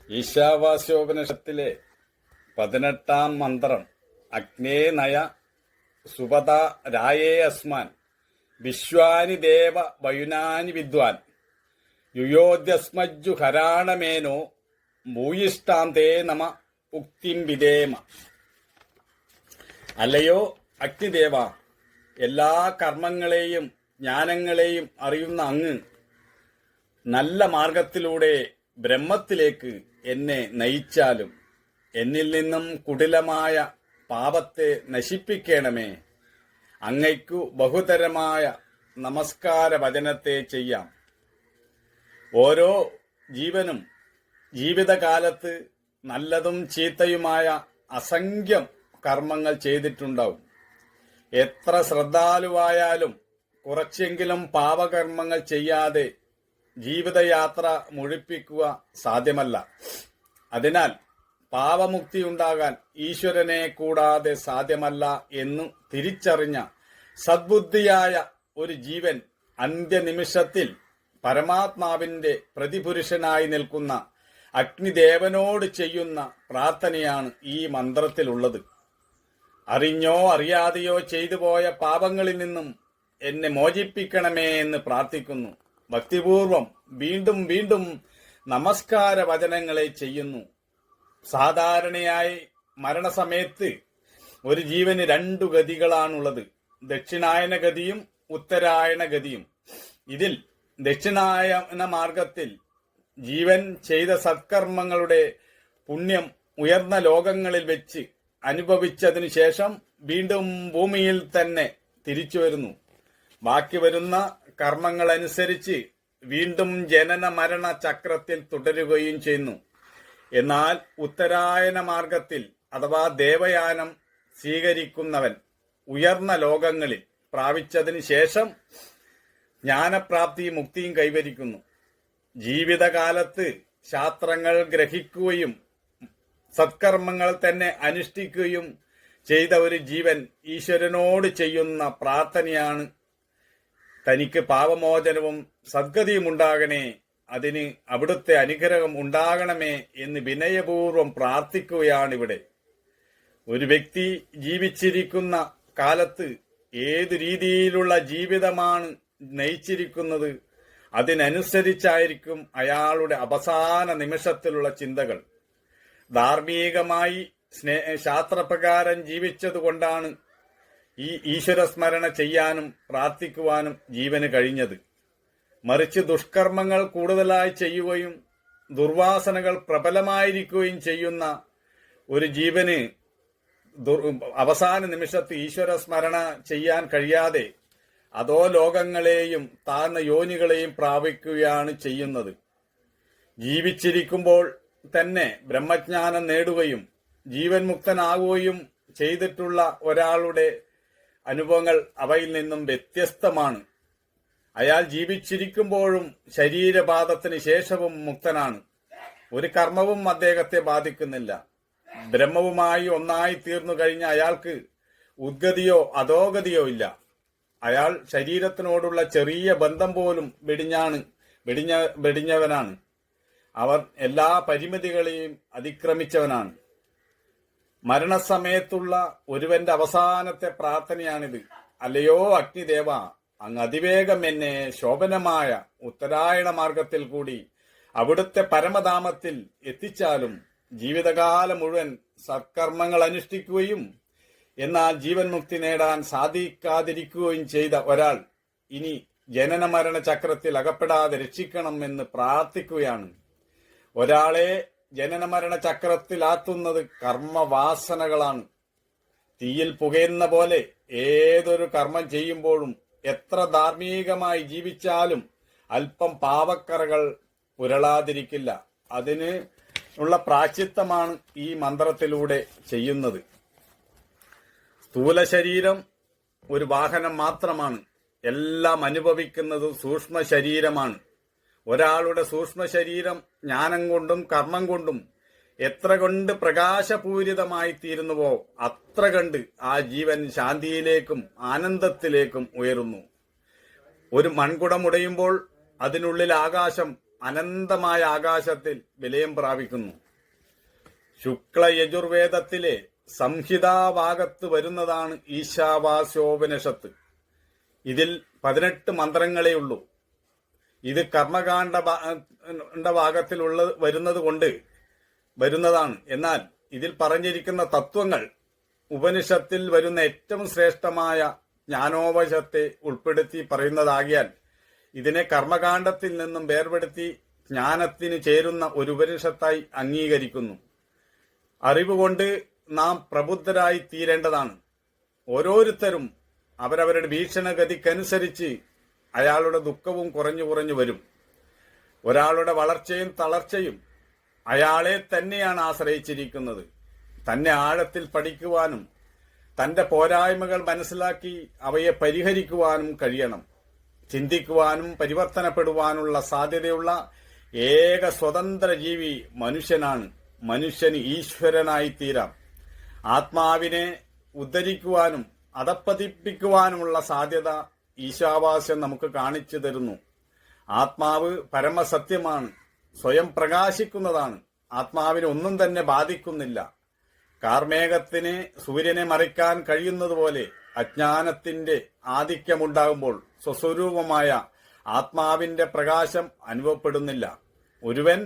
ഈശാവാസ്യോപനിഷത്തിലെ 18-ാം മന്ത്രം അഗ്നേ നയ സുപത രായേ അസ്മാൻ വിശ്വാനി ദേവ വയുനാനി വിദ്വാൻ യുയോദ്യസ്മജ്ജു ഹരാണമേനോ ഭൂയിഷ്ടാം തേ നമ ഉക്തിം വിദേമ. അല്ലയോ അഗ്നിദേവ, എല്ലാ കർമ്മങ്ങളെയും ജ്ഞാനങ്ങളെയും അറിയുന്ന അങ്ങ് നല്ല മാർഗത്തിലൂടെ ബ്രഹ്മത്തിലേക്ക് എന്നെ നയിച്ചാലും എന്നിൽ നിന്നും കുടിലമായ പാപത്തെ നശിപ്പിക്കണമേ. അങ്ങയ്ക്കു ബഹുതരമായ നമസ്കാര വചനത്തെ ചെയ്യാം. ഓരോ ജീവനും ജീവിതകാലത്ത് നല്ലതും ചീത്തയുമായ അസംഖ്യം കർമ്മങ്ങൾ ചെയ്തിട്ടുണ്ടാവും. എത്ര ശ്രദ്ധാലുവായാലും കുറച്ചെങ്കിലും പാപകർമ്മങ്ങൾ ചെയ്യാതെ ജീവിതയാത്ര മുഴിപ്പിക്കുക സാധ്യമല്ല. അതിനാൽ പാപമുക്തി ഉണ്ടാകാൻ ഈശ്വരനെ കൂടാതെ സാധ്യമല്ല എന്നു തിരിച്ചറിഞ്ഞ സദ്ബുദ്ധിയായ ഒരു ജീവൻ അന്ത്യനിമിഷത്തിൽ പരമാത്മാവിന്റെ പ്രതിപുരുഷനായി നിൽക്കുന്ന അഗ്നിദേവനോട് ചെയ്യുന്ന പ്രാർത്ഥനയാണ് ഈ മന്ത്രത്തിലുള്ളത്. അറിഞ്ഞോ അറിയാതെയോ ചെയ്തു പോയ പാപങ്ങളിൽ നിന്നും എന്നെ മോചിപ്പിക്കണമേ എന്ന് പ്രാർത്ഥിക്കുന്നു. ഭക്തിപൂർവം വീണ്ടും വീണ്ടും നമസ്കാര വചനങ്ങളെ ചെയ്യുന്നു. സാധാരണയായി മരണസമയത്ത് ഒരു ജീവന് 2 ഗതികളാണുള്ളത്, ദക്ഷിണായന ഗതിയും ഉത്തരായണ ഗതിയും. ഇതിൽ ദക്ഷിണായന മാർഗത്തിൽ ജീവൻ ചെയ്ത സത്കർമ്മങ്ങളുടെ പുണ്യം ഉയർന്ന ലോകങ്ങളിൽ വെച്ച് അനുഭവിച്ചതിനു ശേഷം വീണ്ടും ഭൂമിയിൽ തന്നെ തിരിച്ചു വരുന്നു. ബാക്കി വരുന്ന കർമ്മങ്ങൾ അനുസരിച്ച് വീണ്ടും ജനന മരണ ചക്രത്തിൽ തുടരുകയും ചെയ്യുന്നു. എന്നാൽ ഉത്തരായന മാർഗത്തിൽ അഥവാ ദേവയാനം സ്വീകരിക്കുന്നവൻ ഉയർന്ന ലോകങ്ങളിൽ പ്രാപിച്ചതിന് ശേഷം ജ്ഞാനപ്രാപ്തിയും മുക്തിയും കൈവരിക്കുന്നു. ജീവിതകാലത്ത് ശാസ്ത്രങ്ങൾ ഗ്രഹിക്കുകയും സത്കർമ്മങ്ങൾ തന്നെ അനുഷ്ഠിക്കുകയും ചെയ്ത ഒരു ജീവൻ ഈശ്വരനോട് ചെയ്യുന്ന പ്രാർത്ഥനയാണ് തനിക്ക് പാപമോചനവും സദ്ഗതിയും ഉണ്ടാകണേ, അതിന് അവിടുത്തെ അനുഗ്രഹം ഉണ്ടാകണമേ എന്ന് വിനയപൂർവം പ്രാർത്ഥിക്കുകയാണിവിടെ. ഒരു വ്യക്തി ജീവിച്ചിരിക്കുന്ന കാലത്ത് ഏതു രീതിയിലുള്ള ജീവിതമാണ് നയിച്ചിരിക്കുന്നത് അതിനനുസരിച്ചായിരിക്കും അയാളുടെ അവസാന നിമിഷത്തിലുള്ള ചിന്തകൾ. ധാർമ്മികമായി ശാസ്ത്രപ്രകാരം ജീവിച്ചതുകൊണ്ടാണ് ഈ ഈശ്വരസ്മരണ ചെയ്യാനും പ്രാർത്ഥിക്കുവാനും ജീവന് കഴിഞ്ഞത്. മറിച്ച് ദുഷ്കർമ്മങ്ങൾ കൂടുതലായി ചെയ്യുകയും ദുർവാസനകൾ പ്രബലമായിരിക്കുകയും ചെയ്യുന്ന ഒരു ജീവന് അവസാന നിമിഷത്ത് ഈശ്വരസ്മരണ ചെയ്യാൻ കഴിയാതെ അതോ ലോകങ്ങളെയും താഴ്ന്ന യോനികളെയും പ്രാപിക്കുകയാണ് ചെയ്യുന്നത്. ജീവിച്ചിരിക്കുമ്പോൾ തന്നെ ബ്രഹ്മജ്ഞാനം നേടുകയും ജീവൻ മുക്തനാകുകയും ചെയ്തിട്ടുള്ള ഒരാളുടെ അനുഭവങ്ങൾ അവയിൽ നിന്നും വ്യത്യസ്തമാണ്. അയാൾ ജീവിച്ചിരിക്കുമ്പോഴും ശരീരപാതത്തിന് ശേഷവും മുക്തനാണ്. ഒരു കർമ്മവും അദ്ദേഹത്തെ ബാധിക്കുന്നില്ല. ബ്രഹ്മവുമായി ഒന്നായി തീർന്നു കഴിഞ്ഞ അയാൾക്ക് ഉദ്ഗതിയോ ഇല്ല. അയാൾ ശരീരത്തിനോടുള്ള ചെറിയ ബന്ധം പോലും വെടിഞ്ഞവനാണ്. അവർ എല്ലാ പരിമിതികളെയും അതിക്രമിച്ചവനാണ്. മരണസമയത്തുള്ള ഒരുവന്റെ അവസാനത്തെ പ്രാർത്ഥനയാണിത്. അല്ലയോ അഗ്നിദേവ, അങ്ങ് അതിവേഗം എന്നെ ശോഭനമായ ഉത്തരായണ മാർഗത്തിൽ കൂടി അവിടുത്തെ പരമധാമത്തിൽ എത്തിച്ചാലും ജീവിതകാലം മുഴുവൻ സത്കർമ്മങ്ങൾ അനുഷ്ഠിക്കുകയും എന്നാൽ ജീവൻ മുക്തി നേടാൻ സാധിക്കാതിരിക്കുകയും ചെയ്ത ഒരാൾ ഇനി ജനന മരണ ചക്രത്തിൽ അകപ്പെടാതെ രക്ഷിക്കണം എന്ന് പ്രാർത്ഥിക്കുകയാണ്. ഒരാളെ ജനനമരണ ചക്രത്തിലാത്തുന്നത് കർമ്മവാസനകളാണ്. തീയിൽ പുകയുന്ന പോലെ ഏതൊരു കർമ്മം ചെയ്യുമ്പോഴും എത്ര ധാർമ്മികമായി ജീവിച്ചാലും അല്പം പാവക്കറകൾ പുരളാതിരിക്കില്ല. അതിന് ഉള്ള പ്രാശ്ചിത്തമാണ് ഈ മന്ത്രത്തിലൂടെ ചെയ്യുന്നത്. സ്ഥൂല ശരീരം ഒരു വാഹനം മാത്രമാണ്. എല്ലാം അനുഭവിക്കുന്നത് സൂക്ഷ്മ ശരീരമാണ്. ഒരാളുടെ സൂക്ഷ്മ ശരീരം ജ്ഞാനം കൊണ്ടും കർമ്മം കൊണ്ടും എത്ര കണ്ട് പ്രകാശപൂരിതമായി തീരുന്നുവോ അത്ര കണ്ട് ആ ജീവൻ ശാന്തിയിലേക്കും ആനന്ദത്തിലേക്കും ഉയരുന്നു. ഒരു മൺകുടം ഉടയുമ്പോൾ അതിനുള്ളിൽ ആകാശം അനന്തമായ ആകാശത്തിൽ വിലയം പ്രാപിക്കുന്നു. ശുക്ല യജുർവേദത്തിലെ സംഹിതാഭാഗത്ത് വരുന്നതാണ് ഈശാവാസ്യോപനിഷത്ത്. ഇതിൽ 18 മന്ത്രങ്ങളേ ഉള്ളൂ. ഇത് കർമ്മകാണ്ഡ ഭാഗത്തിലുള്ള വരുന്നതാണ്. എന്നാൽ ഇതിൽ പറഞ്ഞിരിക്കുന്ന തത്വങ്ങൾ ഉപനിഷത്തിൽ വരുന്ന ഏറ്റവും ശ്രേഷ്ഠമായ ജ്ഞാനോപനിഷത്തെ ഉൾപ്പെടുത്തി പറയുന്നതാകിയാൽ ഇതിനെ കർമ്മകാണ്ഡത്തിൽ നിന്നും വേർപെടുത്തി ജ്ഞാനത്തിന് ചേരുന്ന ഒരു ഉപനിഷത്തായി അംഗീകരിക്കുന്നു. അറിവുകൊണ്ട് നാം പ്രബുദ്ധരായി തീരേണ്ടതാണ്. ഓരോരുത്തരും അവരവരുടെ ഭീഷണഗതിക്കനുസരിച്ച് അയാളുടെ ദുഃഖവും കുറഞ്ഞു വരും. ഒരാളുടെ വളർച്ചയും തളർച്ചയും അയാളെ തന്നെയാണ് ആശ്രയിച്ചിരിക്കുന്നത്. തന്നെ ആഴത്തിൽ പഠിക്കുവാനും തന്റെ പോരായ്മകൾ മനസ്സിലാക്കി അവയെ പരിഹരിക്കുവാനും കഴിയണം. ചിന്തിക്കുവാനും പരിവർത്തനപ്പെടുവാനുള്ള സാധ്യതയുള്ള ഏക സ്വതന്ത്ര ജീവി മനുഷ്യനാണ്. മനുഷ്യന് ഈശ്വരനായി തീരാം. ആത്മാവിനെ ഉദ്ധരിക്കുവാനും അധപ്പതിപ്പിക്കുവാനുമുള്ള സാധ്യത ഈശാവാസ്യം നമുക്ക് കാണിച്ചു തരുന്നു. ആത്മാവ് പരമസത്യമാണ്, സ്വയം പ്രകാശിക്കുന്നതാണ്. ആത്മാവിനെ ഒന്നും തന്നെ ബാധിക്കുന്നില്ല. കാർമേഘത്തിന് സൂര്യനെ മറയ്ക്കാൻ കഴിയുന്നതുപോലെ അജ്ഞാനത്തിന്റെ ആധിക്യമുണ്ടാകുമ്പോൾ സ്വസ്വരൂപമായ ആത്മാവിന്റെ പ്രകാശം അനുഭവപ്പെടുന്നില്ല. ഒരുവൻ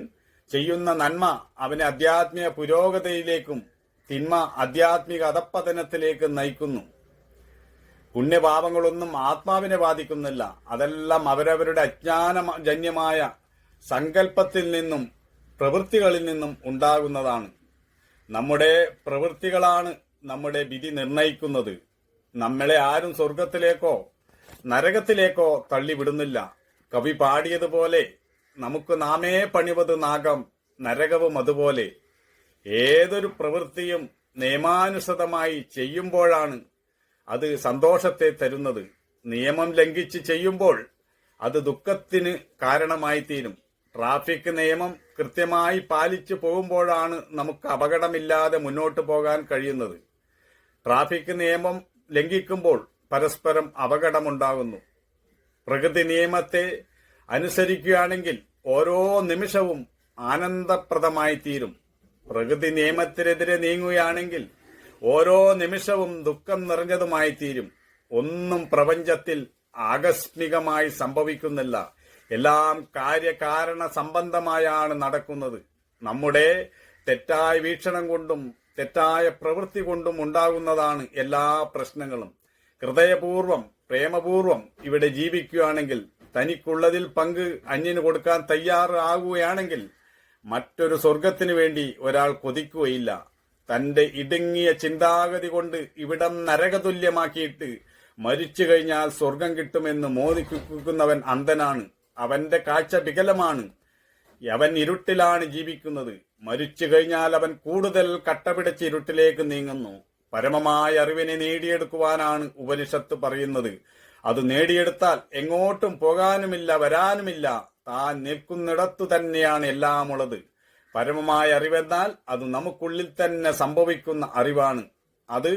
ചെയ്യുന്ന നന്മ അവനെ ആധ്യാത്മിക പുരോഗതിയിലേക്കും തിന്മ ആധ്യാത്മിക അധപ്പതനത്തിലേക്കും നയിക്കുന്നു. പുണ്യപാപങ്ങളൊന്നും ആത്മാവിനെ ബാധിക്കുന്നില്ല. അതെല്ലാം അവരവരുടെ അജ്ഞാനജന്യമായ സങ്കല്പത്തിൽ നിന്നും പ്രവൃത്തികളിൽ നിന്നും ഉണ്ടാകുന്നതാണ്. നമ്മുടെ പ്രവൃത്തികളാണ് നമ്മുടെ വിധി നിർണയിക്കുന്നത്. നമ്മളെ ആരും സ്വർഗത്തിലേക്കോ നരകത്തിലേക്കോ തള്ളിവിടുന്നില്ല. കവി പാടിയതുപോലെ നമുക്ക് നാമേ പണിവത് നാഗം, നരകവും അതുപോലെ. ഏതൊരു പ്രവൃത്തിയും നിയമാനുസൃതമായി ചെയ്യുമ്പോഴാണ് അത് സന്തോഷത്തെ തരുന്നത്. നിയമം ലംഘിച്ച് ചെയ്യുമ്പോൾ അത് ദുഃഖത്തിന് കാരണമായി തീരും. ട്രാഫിക് നിയമം കൃത്യമായി പാലിച്ചു പോകുമ്പോഴാണ് നമുക്ക് അപകടമില്ലാതെ മുന്നോട്ട് പോകാൻ കഴിയുന്നത്. ട്രാഫിക് നിയമം ലംഘിക്കുമ്പോൾ പരസ്പരം അപകടമുണ്ടാകുന്നു. പ്രകൃതി നിയമത്തെ അനുസരിക്കുകയാണെങ്കിൽ ഓരോ നിമിഷവും ആനന്ദപ്രദമായി തീരും. പ്രകൃതി നിയമത്തിനെതിരെ നീങ്ങുകയാണെങ്കിൽ ഓരോ നിമിഷവും ദുഃഖം നിറഞ്ഞതുമായി തീരും. ഒന്നും പ്രപഞ്ചത്തിൽ ആകസ്മികമായി സംഭവിക്കുന്നില്ല. എല്ലാം കാര്യകാരണ സംബന്ധമായാണ് നടക്കുന്നത്. നമ്മുടെ തെറ്റായ വീക്ഷണം കൊണ്ടും തെറ്റായ പ്രവൃത്തി കൊണ്ടും ഉണ്ടാകുന്നതാണ് എല്ലാ പ്രശ്നങ്ങളും. ഹൃദയപൂർവം പ്രേമപൂർവം ഇവിടെ ജീവിക്കുകയാണെങ്കിൽ, തനിക്കുള്ളതിൽ പങ്ക് അന്യന് കൊടുക്കാൻ തയ്യാറാകുകയാണെങ്കിൽ മറ്റൊരു സ്വർഗത്തിനു വേണ്ടി ഒരാൾ കൊതിക്കുകയില്ല. തന്റെ ഇടുങ്ങിയ ചിന്താഗതി കൊണ്ട് ഇവിടം നരകതുല്യമാക്കിയിട്ട് മരിച്ചു കഴിഞ്ഞാൽ സ്വർഗം കിട്ടുമെന്ന് മോദിക്കുന്നവൻ അന്ധനാണ്. അവന്റെ കാഴ്ച വികലമാണ്. അവൻ ഇരുട്ടിലാണ് ജീവിക്കുന്നത്. മരിച്ചു കഴിഞ്ഞാൽ അവൻ കൂടുതൽ കട്ടപിടിച്ച് ഇരുട്ടിലേക്ക് നീങ്ങുന്നു. പരമമായ അറിവിനെ നേടിയെടുക്കുവാനാണ് ഉപനിഷത്ത് പറയുന്നത്. അത് നേടിയെടുത്താൽ എങ്ങോട്ടും പോകാനുമില്ല, വരാനുമില്ല. താൻ നിൽക്കുന്നിടത്തു തന്നെയാണ് എല്ലാം ഉള്ളത്. പരമമായ അറിവെന്നാൽ അത് നമുക്കുള്ളിൽ തന്നെ സംഭവിക്കുന്ന അറിവാണ്. അത്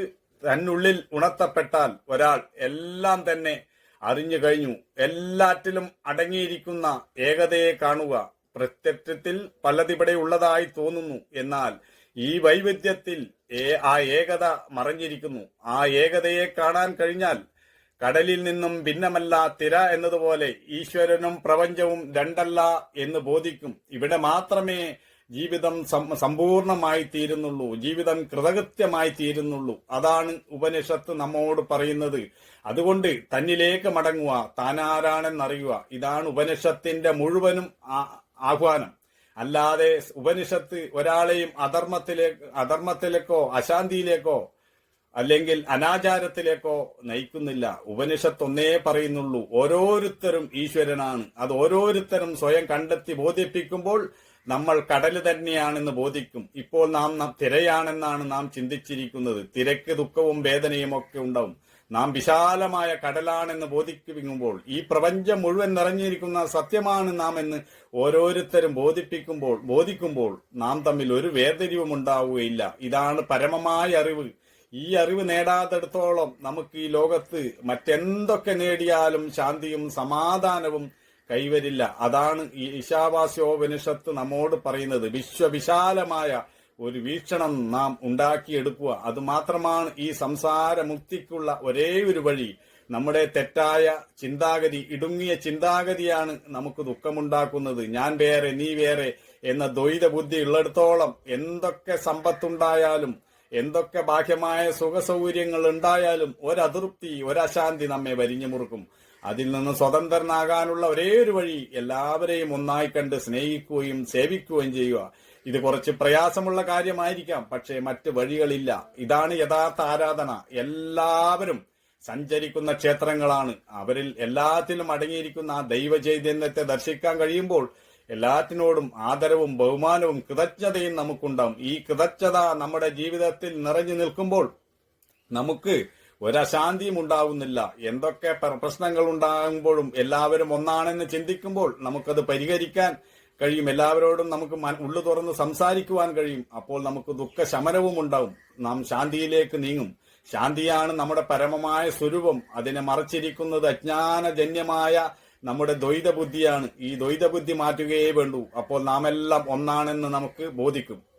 തന്നുള്ളിൽ ഉണർത്തപ്പെട്ടാൽ ഒരാൾ എല്ലാം തന്നെ അറിഞ്ഞു കഴിഞ്ഞു. എല്ലാറ്റിലും അടങ്ങിയിരിക്കുന്ന ഏകതയെ കാണുക. പ്രത്യക്ഷത്തിൽ പലതിവിടെ ഉള്ളതായി തോന്നുന്നു. എന്നാൽ ഈ വൈവിധ്യത്തിൽ ആ ഏകത മറഞ്ഞിരിക്കുന്നു. ആ ഏകതയെ കാണാൻ കഴിഞ്ഞാൽ കടലിൽ നിന്നും ഭിന്നമല്ല തിര എന്നതുപോലെ ഈശ്വരനും പ്രപഞ്ചവും രണ്ടല്ല എന്ന് ബോധിക്കും. ഇവിടെ മാത്രമേ ജീവിതം സമ്പൂർണമായി തീരുന്നുള്ളൂ, ജീവിതം കൃതകൃത്യമായി തീരുന്നുള്ളൂ. അതാണ് ഉപനിഷത്ത് നമ്മോട് പറയുന്നത്. അതുകൊണ്ട് തന്നിലേക്ക് മടങ്ങുക, താനാരാണെന്നറിയുക. ഇതാണ് ഉപനിഷത്തിന്റെ മുഴുവനും ആഹ്വാനം. അല്ലാതെ ഉപനിഷത്ത് ഒരാളെയും അധർമ്മത്തിലേക്കോ അശാന്തിയിലേക്കോ അല്ലെങ്കിൽ അനാചാരത്തിലേക്കോ നയിക്കുന്നില്ല. ഉപനിഷത്ത് ഒന്നേ പറയുന്നുള്ളൂ, ഓരോരുത്തരും ഈശ്വരനാണ്. അത് ഓരോരുത്തരും സ്വയം കണ്ടെത്തി ബോധിപ്പിക്കുമ്പോൾ നമ്മൾ കടല് തന്നെയാണെന്ന് ബോധിക്കും. ഇപ്പോൾ നാം തിരയാണെന്നാണ് നാം ചിന്തിച്ചിരിക്കുന്നത്. തിരക്ക് ദുഃഖവും വേദനയും ഒക്കെ ഉണ്ടാവും. നാം വിശാലമായ കടലാണെന്ന് ബോധിപ്പിക്കുമ്പോൾ ഈ പ്രപഞ്ചം മുഴുവൻ നിറഞ്ഞിരിക്കുന്ന സത്യമാണ് നാം എന്ന് ഓരോരുത്തരും ബോധിക്കുമ്പോൾ നാം തമ്മിൽ ഒരു വേർതിരിവും ഉണ്ടാവുകയില്ല. ഇതാണ് പരമമായ അറിവ്. ഈ അറിവ് നേടാത്തിടത്തോളം നമുക്ക് ഈ ലോകത്ത് മറ്റെന്തൊക്കെ നേടിയാലും ശാന്തിയും സമാധാനവും കൈവരില്ല. അതാണ് ഈ ഈശാവാസ്യോപനിഷത്ത് നമ്മോട് പറയുന്നത്. വിശ്വവിശാലമായ ഒരു വീക്ഷണം നാം ഉണ്ടാക്കിയെടുക്കുക. അത് മാത്രമാണ് ഈ സംസാര മുക്തിക്കുള്ള ഒരേ ഒരു വഴി. നമ്മുടെ തെറ്റായ ചിന്താഗതി, ഇടുങ്ങിയ ചിന്താഗതിയാണ് നമുക്ക് ദുഃഖമുണ്ടാക്കുന്നത്. ഞാൻ വേറെ നീ വേറെ എന്ന ദ്വൈത ബുദ്ധി ഉള്ളിടത്തോളം എന്തൊക്കെ സമ്പത്തുണ്ടായാലും എന്തൊക്കെ ബാഹ്യമായ സുഖസൗകര്യങ്ങൾ ഉണ്ടായാലും ഒരതൃപ്തി, ഒരശാന്തി നമ്മെ വരിഞ്ഞു മുറുക്കും. അതിൽ നിന്ന് സ്വതന്ത്രനാകാനുള്ള ഒരേ ഒരു വഴി എല്ലാവരെയും ഒന്നായി കണ്ട് സ്നേഹിക്കുകയും സേവിക്കുകയും ചെയ്യുക. ഇത് കുറച്ച് പ്രയാസമുള്ള കാര്യമായിരിക്കാം, പക്ഷേ മറ്റ് വഴികളില്ല. ഇതാണ് യഥാർത്ഥ ആരാധന. എല്ലാവരും സഞ്ചരിക്കുന്ന ക്ഷേത്രങ്ങളാണ്. അവരിൽ എല്ലാത്തിലും അടങ്ങിയിരിക്കുന്ന ആ ദൈവചൈതന്യത്തെ ദർശിക്കാൻ കഴിയുമ്പോൾ എല്ലാത്തിനോടും ആദരവും ബഹുമാനവും കൃതജ്ഞതയും നമുക്കുണ്ടാവും. ഈ കൃതജ്ഞത നമ്മുടെ ജീവിതത്തിൽ നിറഞ്ഞു നിൽക്കുമ്പോൾ നമുക്ക് ഒരശാന്തിയും ഉണ്ടാവുന്നില്ല. എന്തൊക്കെ പ്രശ്നങ്ങൾ ഉണ്ടാകുമ്പോഴും എല്ലാവരും ഒന്നാണെന്ന് ചിന്തിക്കുമ്പോൾ നമുക്കത് പരിഹരിക്കാൻ കഴിയും. എല്ലാവരോടും നമുക്ക് ഉള്ളു തുറന്ന് സംസാരിക്കുവാൻ കഴിയും. അപ്പോൾ നമുക്ക് ദുഃഖശമനവും ഉണ്ടാവും. നാം ശാന്തിയിലേക്ക് നീങ്ങും. ശാന്തിയാണ് നമ്മുടെ പരമമായ സ്വരൂപം. അതിനെ മറച്ചിരിക്കുന്നത് അജ്ഞാനജന്യമായ നമ്മുടെ ദ്വൈത ബുദ്ധിയാണ്. ഈ ദ്വൈത ബുദ്ധി മാറ്റുകയേ വേണ്ടൂ. അപ്പോൾ നാം എല്ലാം ഒന്നാണെന്ന് നമുക്ക് ബോധിക്കും.